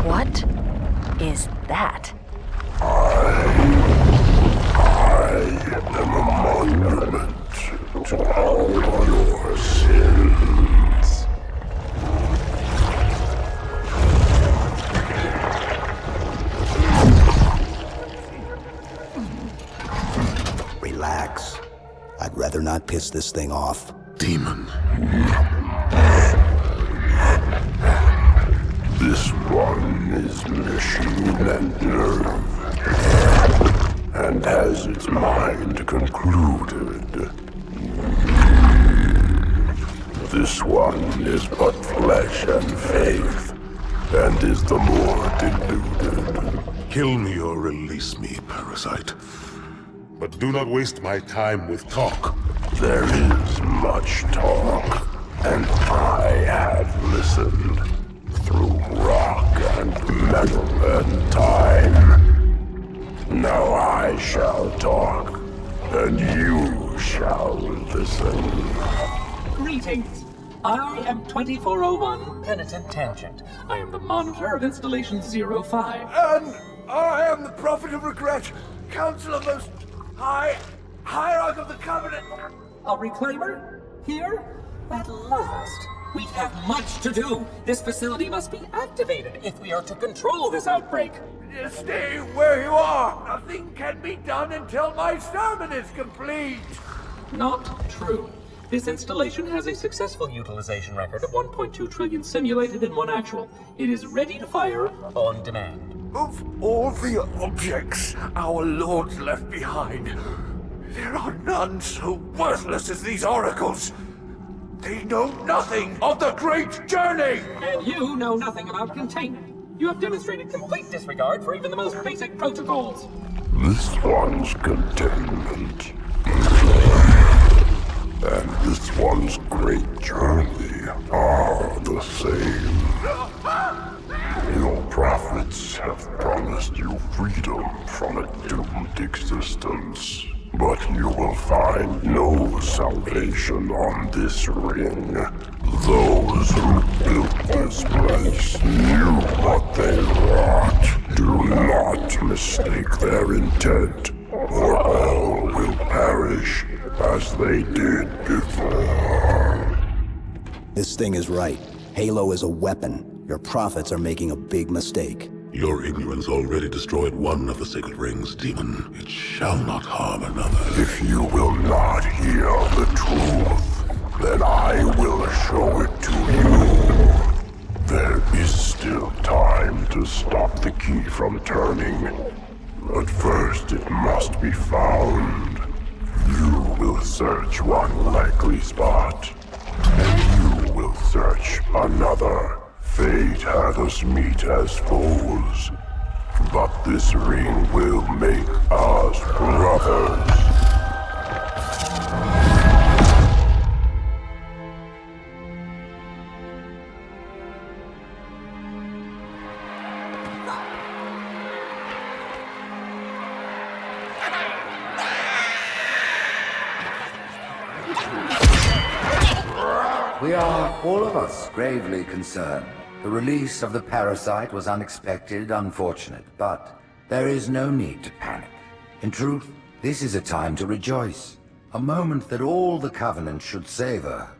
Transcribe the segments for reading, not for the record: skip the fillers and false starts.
What is that? I am a monument to all your sins. Relax. I'd rather not piss this thing off. Demon. This one is machine and nerve, and has its mind concluded. This one is but flesh and faith, and is the more deluded. Kill me or release me, parasite. But do not waste my time with talk. There is much talk, and I have listened through rock and metal and time. Now I shall talk, and you shall listen. Greetings. I am 2401 Penitent Tangent. I am the monitor of Installation 05. And I am the Prophet of Regret, Council of Most High, Hierarch of the Covenant. A reclaimer? Here? At last. We have much to do. This facility must be activated if we are to control this outbreak. Stay where you are. Nothing can be done until my sermon is complete. Not true. This installation has a successful utilization record of 1.2 trillion simulated and 1 actual. It is ready to fire on demand. Of all the objects our lords left behind, there are none so worthless as these oracles. They know nothing of the great journey! And you know nothing about containment. You have demonstrated complete disregard for even the most basic protocols. This one's containment, and this one's great journey are the same. Your prophets have promised you freedom from a doomed existence. But you will find no salvation on this ring. Those who built this place knew what they wrought. Do not mistake their intent, or all will perish as they did before. This thing is right. Halo is a weapon. Your prophets are making a big mistake. Your ignorance already destroyed one of the sacred rings, demon. It shall not harm another. If you will not hear the truth, then I will show it to you. There is still time to stop the key from turning, but first it must be found. You will search one likely spot, and you will search another. Fate had us meet as foes, but this ring will make us brothers. We are, all of us, gravely concerned. The release of the parasite was unexpected, unfortunate, but there is no need to panic. In truth, this is a time to rejoice. A moment that all the Covenant should savor.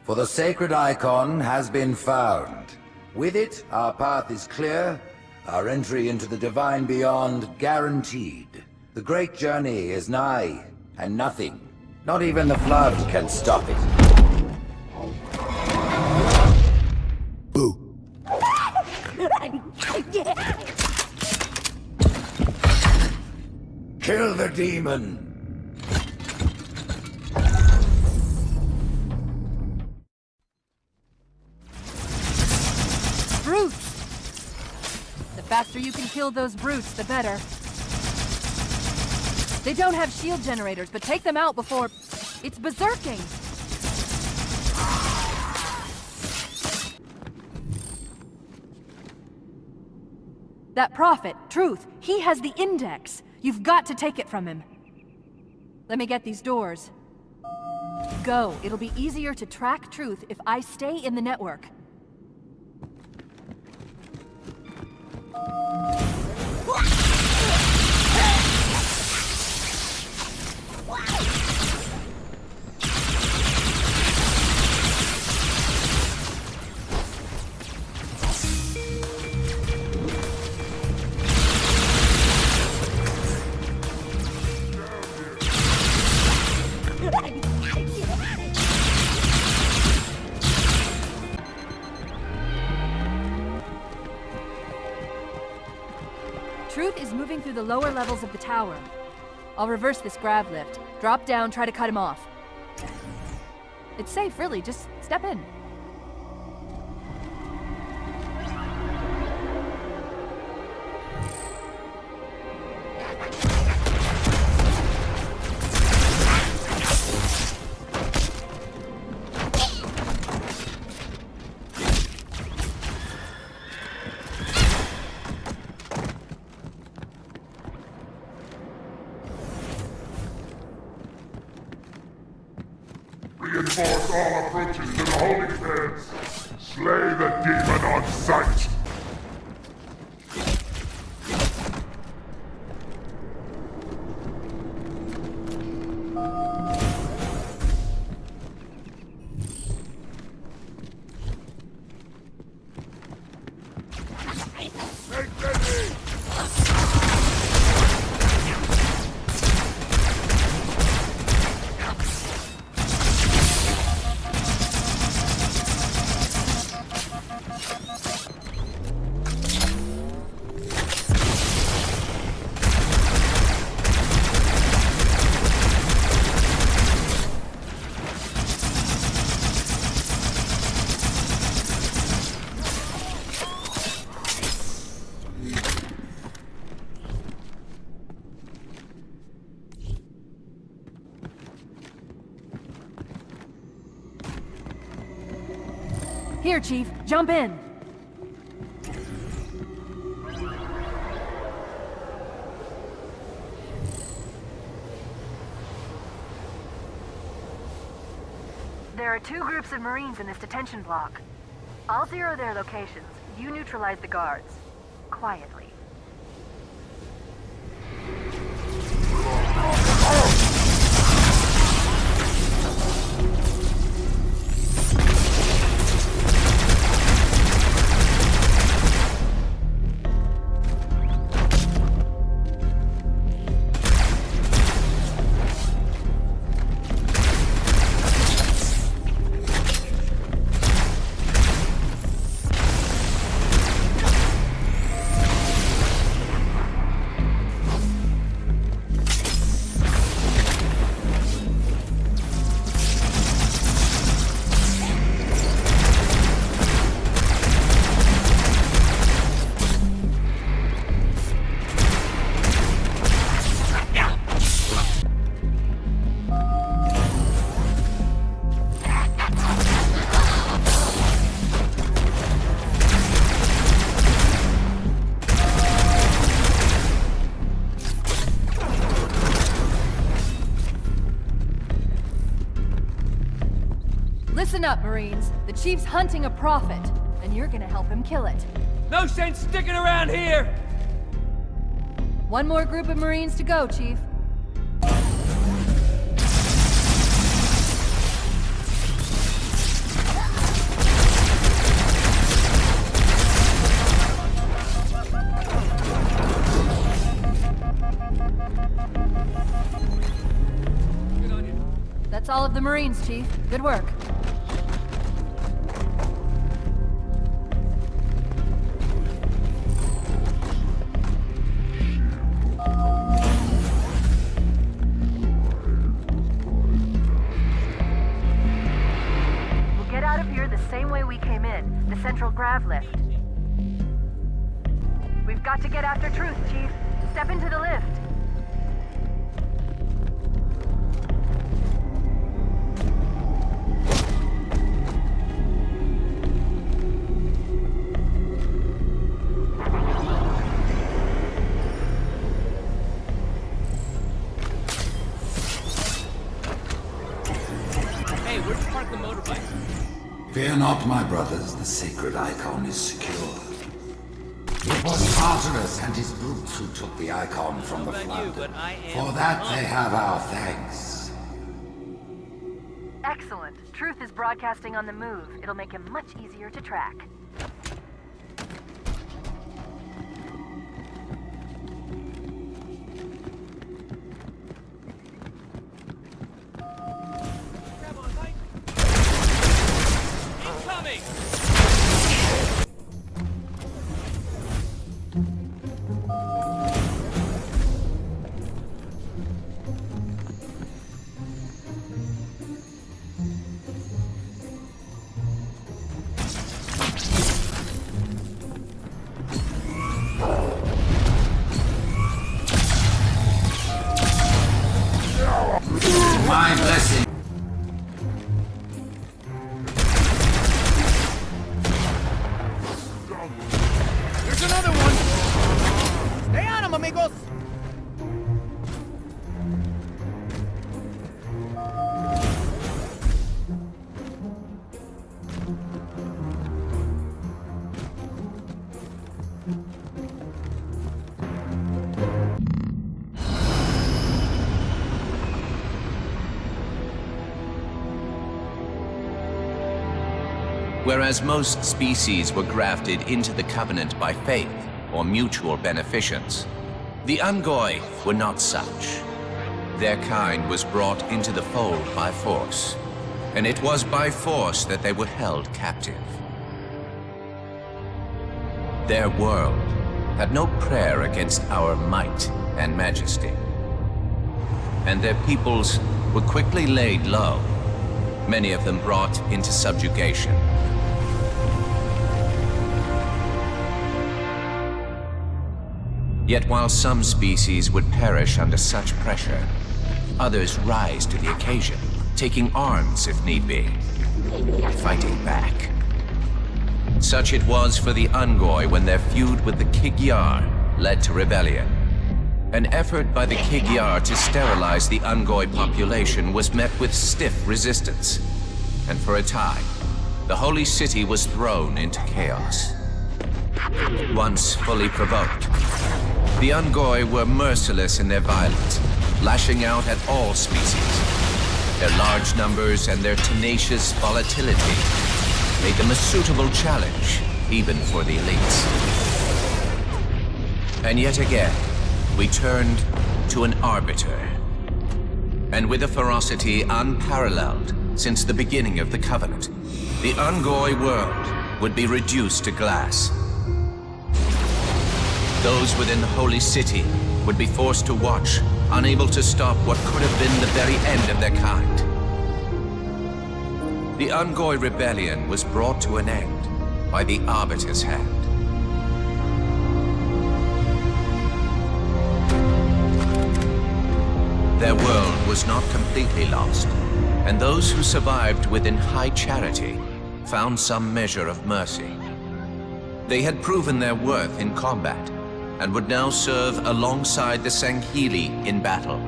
For the sacred icon has been found. With it, our path is clear, our entry into the divine beyond guaranteed. The great journey is nigh, and nothing, not even the flood, can stop it. Boo. Kill the demon! Brutes! The faster you can kill those brutes, the better. They don't have shield generators, but take them out before... It's berserking! That prophet, Truth, he has the index. You've got to take it from him. Let me get these doors. Go. It'll be easier to track Truth if I stay in the network. Truth is moving through the lower levels of the tower. I'll reverse this grav lift. Drop down, try to cut him off. It's safe, really. Just step in. Reinforce all approaches to the holding pens. Slay the demon on sight. Make ready! Here, Chief. Jump in. There are 2 groups of Marines in this detention block. I'll zero their locations. You neutralize the guards. Quietly. Listen up, Marines. The Chief's hunting a prophet, and you're gonna help him kill it. No sense sticking around here! One more group of Marines to go, Chief. That's all of the Marines, Chief. Good work. We'll get out of here the same way we came in, the central grav lift. We've got to get after Truth, Chief. Step into the lift. Fear not, my brothers, the sacred icon is secure. It was Tartarus and his brutes who took the icon from the flood. For that they have our thanks. Excellent. Truth is broadcasting on the move. It'll make him much easier to track. My blessing. There's another one! Stay on him, amigos! Whereas most species were grafted into the Covenant by faith or mutual beneficence, the Ungoi were not such. Their kind was brought into the fold by force, and it was by force that they were held captive. Their world had no prayer against our might and majesty, and their peoples were quickly laid low, many of them brought into subjugation. Yet while some species would perish under such pressure, others rise to the occasion, taking arms if need be, fighting back. Such it was for the Ungoi when their feud with the Kig-Yar led to rebellion. An effort by the Kig-Yar to sterilize the Ungoi population was met with stiff resistance, and for a time, the Holy City was thrown into chaos. Once fully provoked, the Ungoi were merciless in their violence, lashing out at all species. Their large numbers and their tenacious volatility made them a suitable challenge, even for the elites. And yet again, we turned to an arbiter. And with a ferocity unparalleled since the beginning of the Covenant, the Ungoi world would be reduced to glass. Those within the Holy City would be forced to watch, unable to stop what could have been the very end of their kind. The Ungoi rebellion was brought to an end by the Arbiter's hand. Their world was not completely lost, and those who survived within high charity found some measure of mercy. They had proven their worth in combat, and would now serve alongside the Sanghili in battle.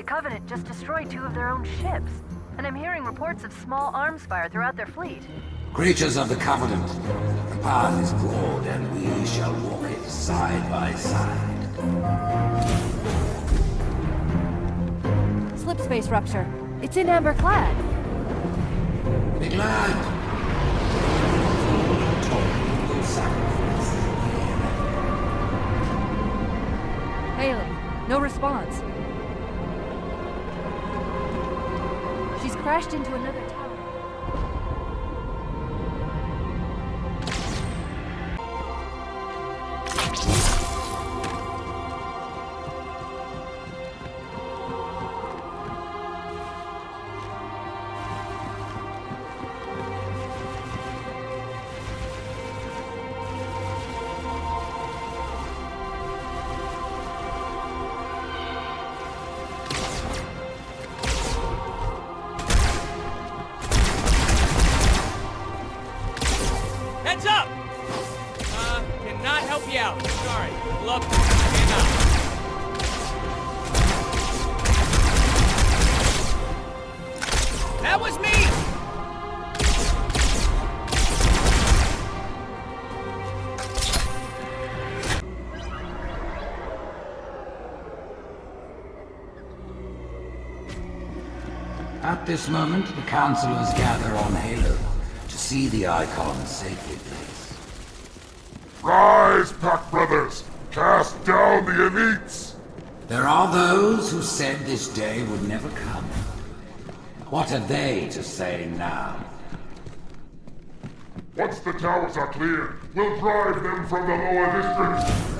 Covenant just destroyed 2 of their own ships, and I'm hearing reports of small arms fire throughout their fleet. Creatures of the Covenant, the path is broad and we shall walk it side by side. Slip space rupture. It's in amber clad. Be glad. Total sacrifice. Hailing. No response. She's crashed into another tower. Heads up! Cannot help you out. Sorry. Love to. Stand up. That was me! At this moment, the councillors gather on Halo to see the Icon's sacred place. Rise, Pack Brothers! Cast down the elites! There are those who said this day would never come. What are they to say now? Once the towers are cleared, we'll drive them from the lower districts!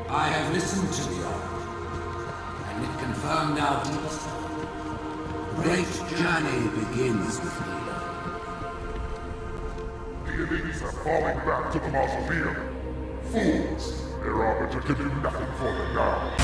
I have listened to the Oracle, and it confirmed our deepest hope. The great journey begins with Halo. The elites are falling back to the mausoleum. Fools! Their arbiter can do nothing for them now.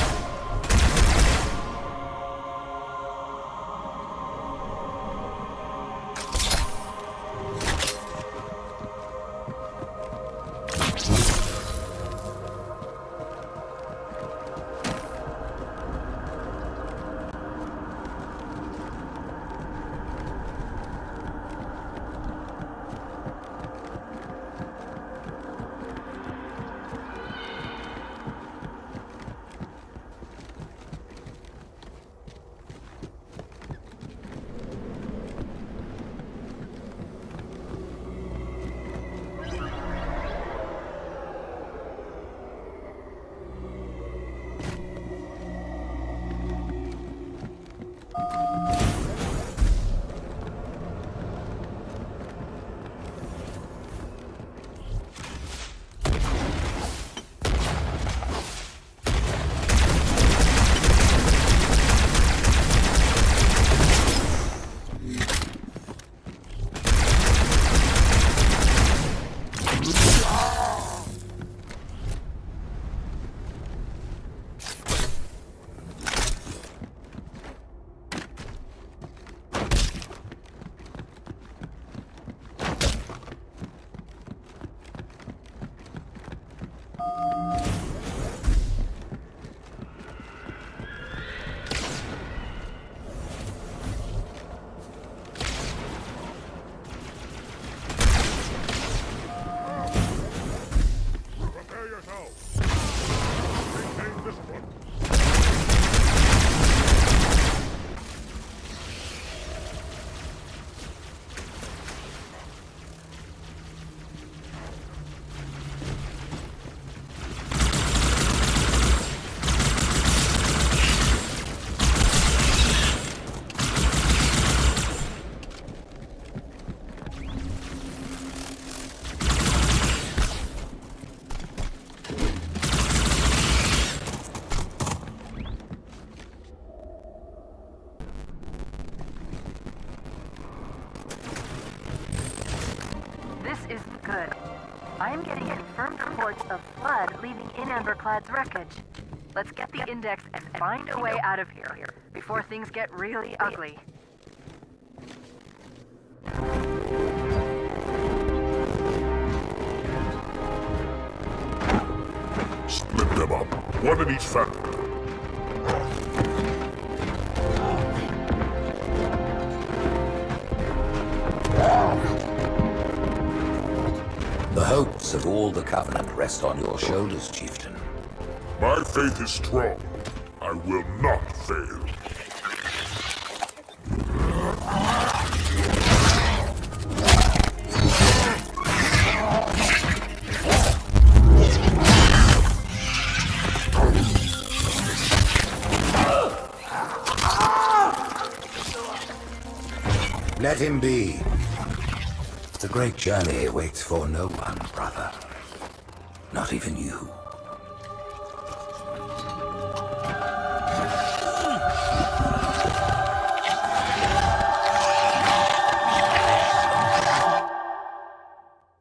Good. I am getting confirmed reports of flood leaving in Emberclad's wreckage. Let's get the index and find a way out of here before things get really ugly. Split them up, one in each factory. The hopes of all the Covenant rest on your shoulders, Chieftain. My faith is strong. I will not fail. Let him be. The great journey waits for no one, brother. Not even you.